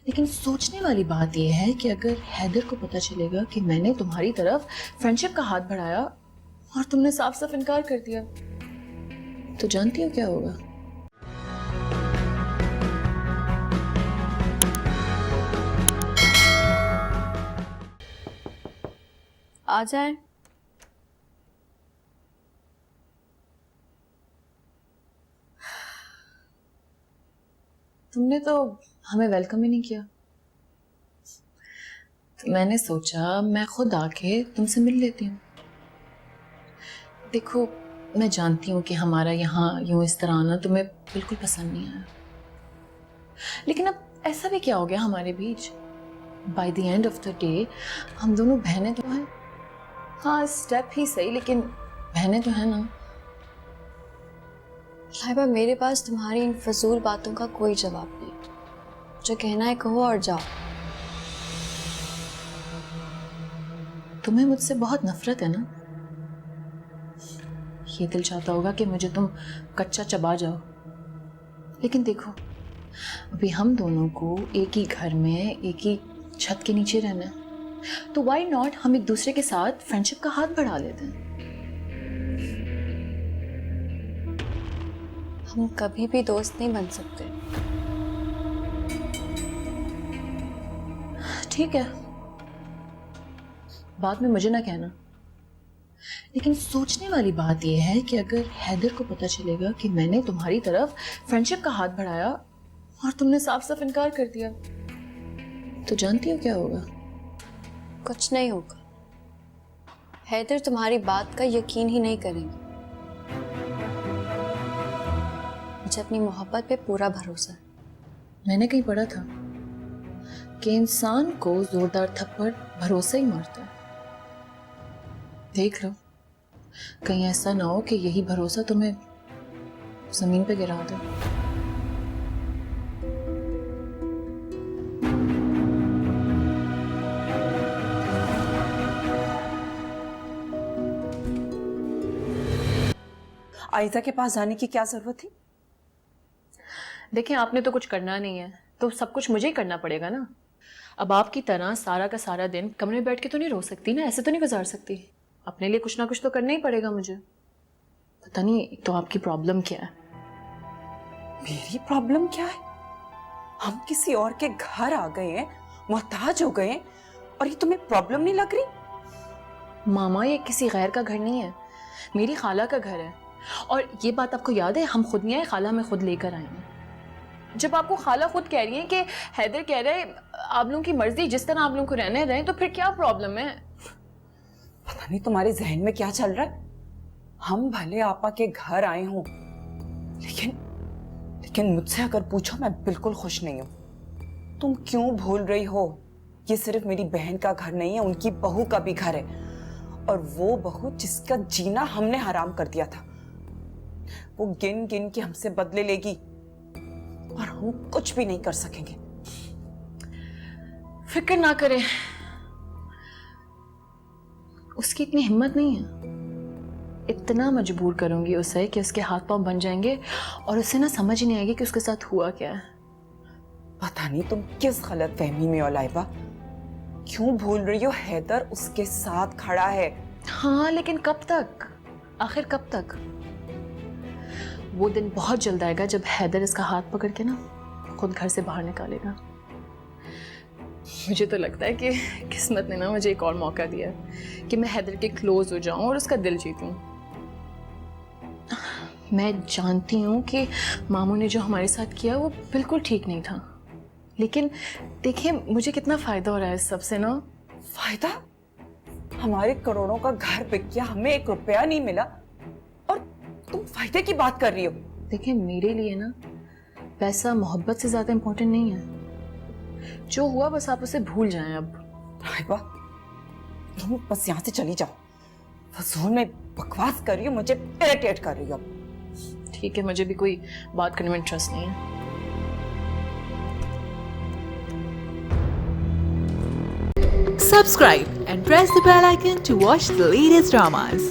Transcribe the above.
लेकिन सोचने वाली बात यह है कि अगर हैदर को पता चलेगा कि मैंने तुम्हारी तरफ फ्रेंडशिप का हाथ बढ़ाया और तुमने साफ साफ इनकार कर दिया, तो जानती हो क्या होगा? आ जाए। तुमने तो हमें वेलकम ही नहीं किया, तो मैंने सोचा मैं खुद आके तुमसे मिल लेती हूँ। देखो, मैं जानती हूँ कि हमारा यहाँ यूं इस तरह आना तुम्हें बिल्कुल पसंद नहीं आया, लेकिन अब ऐसा भी क्या हो गया हमारे बीच? By the end of the day हम दोनों बहनें तो हैं। हाँ, स्टेप ही सही, लेकिन बहनें तो हैं ना। लाइबा, मेरे पास तुम्हारी इन फजूल बातों का कोई जवाब नहीं। जो कहना है कहो और जाओ। तुम्हें मुझसे बहुत नफरत है ना? ये दिल चाहता होगा कि मुझे तुम कच्चा चबा जाओ, लेकिन देखो, अभी हम दोनों को एक ही घर में एक ही छत के नीचे रहना है, तो व्हाई नॉट हम एक दूसरे के साथ फ्रेंडशिप का हाथ बढ़ा लेते हैं। हम कभी भी दोस्त नहीं बन सकते। ठीक है, बाद में मुझे ना कहना, लेकिन सोचने वाली बात यह है कि अगर हैदर को पता चलेगा कि मैंने तुम्हारी तरफ फ्रेंडशिप का हाथ बढ़ाया और तुमने साफ साफ इनकार कर दिया, तो जानती हो क्या होगा? कुछ नहीं होगा। हैदर तुम्हारी बात का यकीन ही नहीं करेंगे। मुझे अपनी मोहब्बत पे पूरा भरोसा है। मैंने कहीं पढ़ा था कि इंसान को जोरदार थप्पड़ भरोसा ही मारता है। देख लो, कहीं ऐसा ना हो कि यही भरोसा तुम्हें जमीन पे गिरा दे। आयजा के पास जाने की क्या जरूरत थी? देखें, आपने तो कुछ करना नहीं है, तो सब कुछ मुझे ही करना पड़ेगा ना। अब आपकी तरह सारा का सारा दिन कमरे में बैठ के तो नहीं रो सकती ना, ऐसे तो नहीं गुजार सकती। अपने लिए कुछ ना कुछ तो करना ही पड़ेगा मुझे। पता नहीं तो आपकी प्रॉब्लम क्या है? मेरी प्रॉब्लम क्या है? हम किसी और के घर आ गए हैं, मोहताज हो गए हैं, और ये तुम्हें प्रॉब्लम नहीं लग रही? मामा, ये किसी गैर का घर नहीं है, मेरी खाला का घर है। और ये बात आपको याद है, हम खुद नहीं आए, खाला हमें खुद लेकर आए हैं। जब आपको खाला खुद कह रही है कि हैदर कह रहे हैं आप लोगों की मर्जी, जिस तरह आप लोगों को रहने रहें, तो फिर क्या प्रॉब्लम है? पता नहीं तुम्हारे जहन में क्या चल रहा है। हम भले आपा के घर आए हों, लेकिन मुझसे अगर पूछो, मैं बिल्कुल खुश नहीं हूं। तुम क्यों भूल रही हो, ये सिर्फ मेरी बहन का घर नहीं है, उनकी बहू का भी घर है। और वो बहू जिसका जीना हमने हराम कर दिया था, वो गिन गिन के हमसे बदले लेगी और हम कुछ भी नहीं कर सकेंगे। फिक्र ना करें, उसकी इतनी हिम्मत नहीं है। इतना मजबूर करूंगी उसे कि उसके हाथ पांव बन जाएंगे और उसे ना समझ ही नहीं आएगी कि उसके साथ हुआ क्या है। पता नहीं तुम किस गलत फहमी में हो लाइबा। क्यों भूल रही हो, हैदर उसके साथ खड़ा है। हाँ, लेकिन कब तक? आखिर कब तक? वो दिन बहुत जल्द आएगा जब हैदर इसका हाथ पकड़ के ना खुद घर से बाहर निकालेगा। मुझे तो लगता है कि किस्मत ने ना मुझे एक और मौका दिया कि मैं हैदर के क्लोज हो जाऊं और उसका दिल जीतूं। मैं जानती हूँ कि मामू ने जो हमारे साथ किया वो बिल्कुल ठीक नहीं था, लेकिन देखिए मुझे कितना फायदा हो रहा है इस सब से ना। फायदा? हमारे करोड़ों का घर बिक गया, हमें 1 रुपया नहीं मिला, और तुम फायदे की बात कर रही हो। देखिए, मेरे लिए ना पैसा मोहब्बत से ज्यादा इम्पोर्टेंट नहीं है। जो हुआ बस आप उसे भूल जाएं अब। लाइबा, तुम बस यहाँ से चली जाओ। फजूल में बकवास कर रही हो, मुझे इरिटेट कर रही हो। ठीक है, मुझे भी कोई बात करने में इंटरेस्ट नहीं है। Subscribe and press the bell icon to watch the latest dramas.